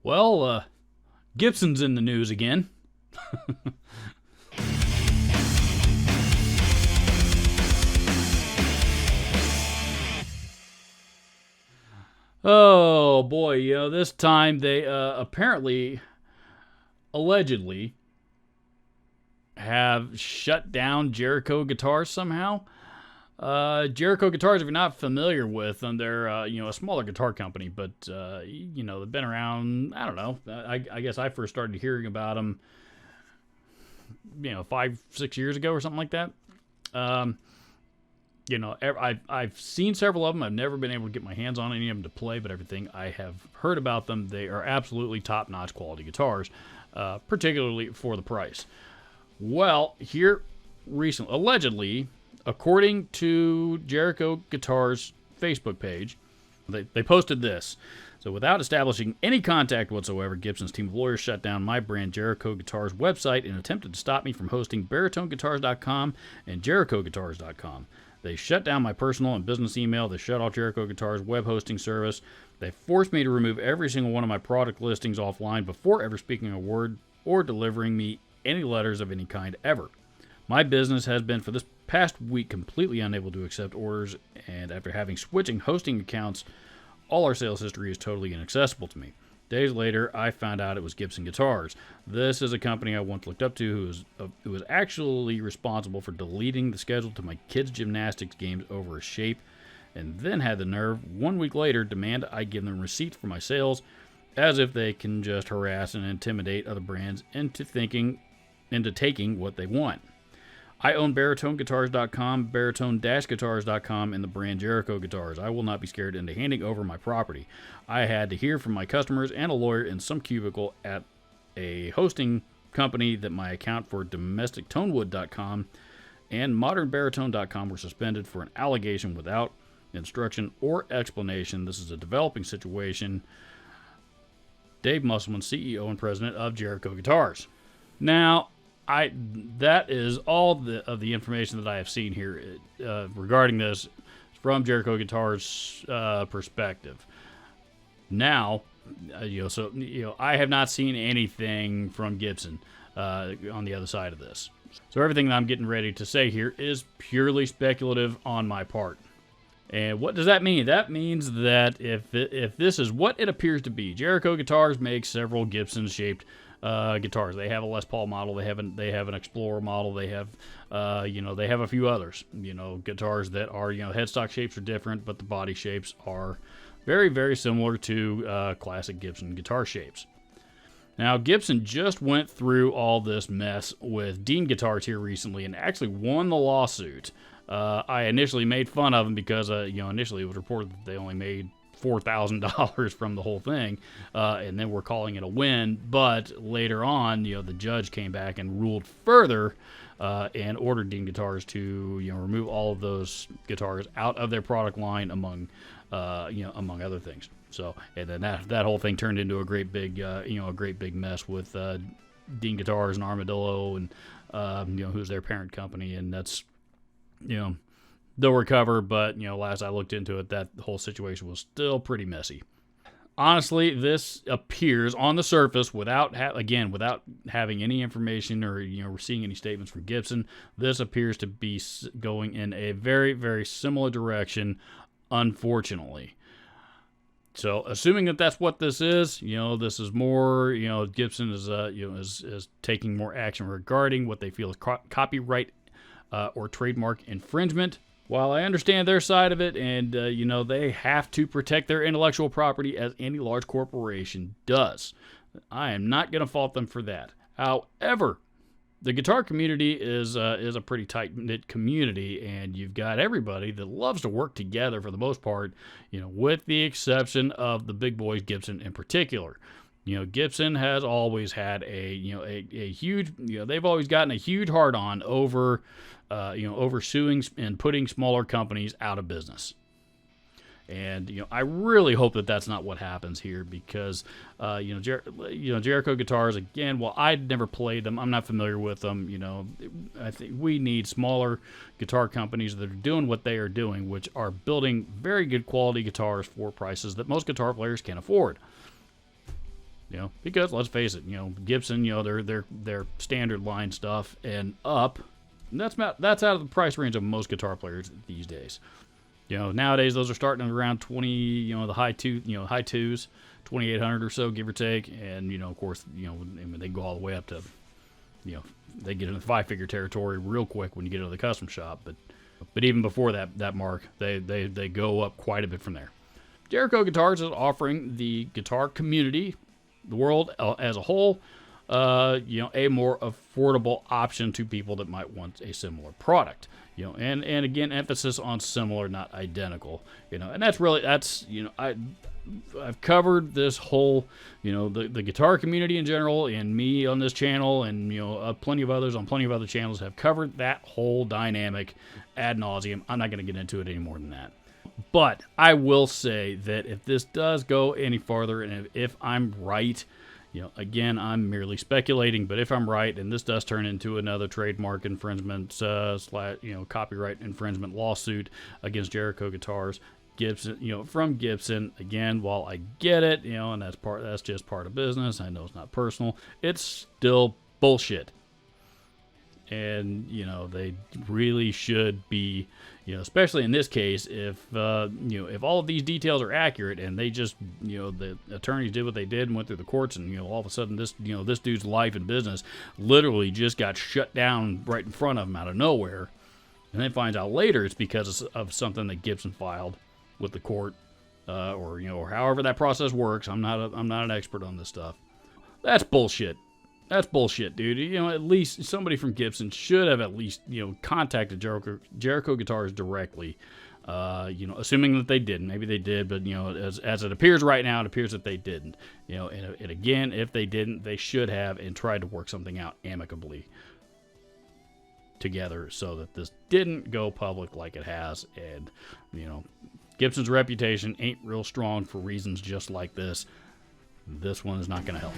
Well, Gibson's in the news again. Oh boy, this time they apparently, allegedly, have shut down Jericho guitars somehow. Jericho guitars, if you're not familiar with them, they're a smaller guitar company, but they've been around. I don't know. I guess I first started hearing about them, 5-6 years ago or something like that. I've seen several of them. I've never been able to get my hands on any of them to play, but everything I have heard about them, they are absolutely top-notch quality guitars, particularly for the price. Well, here recently, allegedly, according to Jericho Guitars' Facebook page, they posted this. So without establishing any contact whatsoever, Gibson's team of lawyers shut down my brand Jericho Guitars' website and attempted to stop me from hosting baritoneguitars.com and jerichoguitars.com. They shut down my personal and business email. They shut off Jericho Guitars' web hosting service. They forced me to remove every single one of my product listings offline before ever speaking a word or delivering me any letters of any kind ever. My business has been for this past week completely unable to accept orders, and after having switching hosting accounts, all our sales history is totally inaccessible to me. Days later, I found out it was Gibson Guitars. This is a company I once looked up to who was actually responsible for deleting the schedule to my kids' gymnastics games over a shape, and then had the nerve, 1 week later, demand I give them receipts for my sales, as if they can just harass and intimidate other brands into taking what they want. I own baritoneguitars.com, baritone-guitars.com, and the brand Jericho Guitars. I will not be scared into handing over my property. I had to hear from my customers and a lawyer in some cubicle at a hosting company that my account for domestictonewood.com and modernbaritone.com were suspended for an allegation without instruction or explanation. This is a developing situation. Dave Musselman, CEO and president of Jericho Guitars. Now, that is all of the information that I have seen here regarding this from Jericho Guitars' perspective. Now, I have not seen anything from Gibson on the other side of this. So everything that I'm getting ready to say here is purely speculative on my part. And what does that mean? That means that if this is what it appears to be, Jericho Guitars makes several Gibson-shaped guitars. They have a Les Paul model. They have an Explorer model. They have they have a few others. Guitars that are headstock shapes are different, but the body shapes are very, very similar to classic Gibson guitar shapes. Now, Gibson just went through all this mess with Dean Guitars here recently and actually won the lawsuit. I initially made fun of them because initially it was reported that they only made $4,000 from the whole thing, and then we're calling it a win. But later on, the judge came back and ruled further and ordered Dean Guitars to remove all of those guitars out of their product line, among other things. So, and then that whole thing turned into a great big mess with Dean Guitars and Armadillo and who's their parent company, and that's they'll recover, but last I looked into it, that whole situation was still pretty messy. Honestly, this appears on the surface without having any information or seeing any statements from Gibson. This appears to be going in a very, very similar direction, unfortunately. So, assuming that that's what this is, this is more, Gibson is taking more action regarding what they feel is copyright or trademark infringement. While I understand their side of it, and they have to protect their intellectual property as any large corporation does, I am not going to fault them for that. However, the guitar community is a pretty tight-knit community, and you've got everybody that loves to work together for the most part, with the exception of the big boys, Gibson in particular. Gibson has always had a huge, they've always gotten a huge hard-on over suing and putting smaller companies out of business. And, I really hope that that's not what happens here because, Jericho Guitars, again, well, I'd never played them. I'm not familiar with them. I think we need smaller guitar companies that are doing what they are doing, which are building very good quality guitars for prices that most guitar players can afford. Because let's face it, Gibson, their standard line stuff and up, that's out of the price range of most guitar players these days. Nowadays those are starting around 20, the high twos, 2,800 or so, give or take, and of course, they go all the way up to, they get into the 5-figure territory real quick when you get into the custom shop, but even before that mark, they go up quite a bit from there. Jericho Guitars is offering the guitar community, the world as a whole, a more affordable option to people that might want a similar product. And again, emphasis on similar, not identical. And I've covered this whole, the guitar community in general, and me on this channel, and plenty of others on plenty of other channels have covered that whole dynamic ad nauseum. I'm not going to get into it any more than that. But I will say that if this does go any farther, and if I'm right, again, I'm merely speculating, but if I'm right, and this does turn into another trademark infringement / copyright infringement lawsuit against Jericho Guitars, Gibson, from Gibson, again, while I get it, and that's just part of business. I know it's not personal. It's still bullshit. And, they really should be, especially in this case, if all of these details are accurate and they just, the attorneys did what they did and went through the courts, and, all of a sudden this dude's life and business literally just got shut down right in front of him out of nowhere. And then finds out later it's because of something that Gibson filed with the court, or however that process works. I'm not an expert on this stuff. That's bullshit. That's bullshit, dude. At least somebody from Gibson should have at least, contacted Jericho Guitars directly. Assuming that they didn't. Maybe they did, but, as it appears right now, it appears that they didn't. And again, if they didn't, they should have and tried to work something out amicably together so that this didn't go public like it has. And, Gibson's reputation ain't real strong for reasons just like this. This one is not going to help.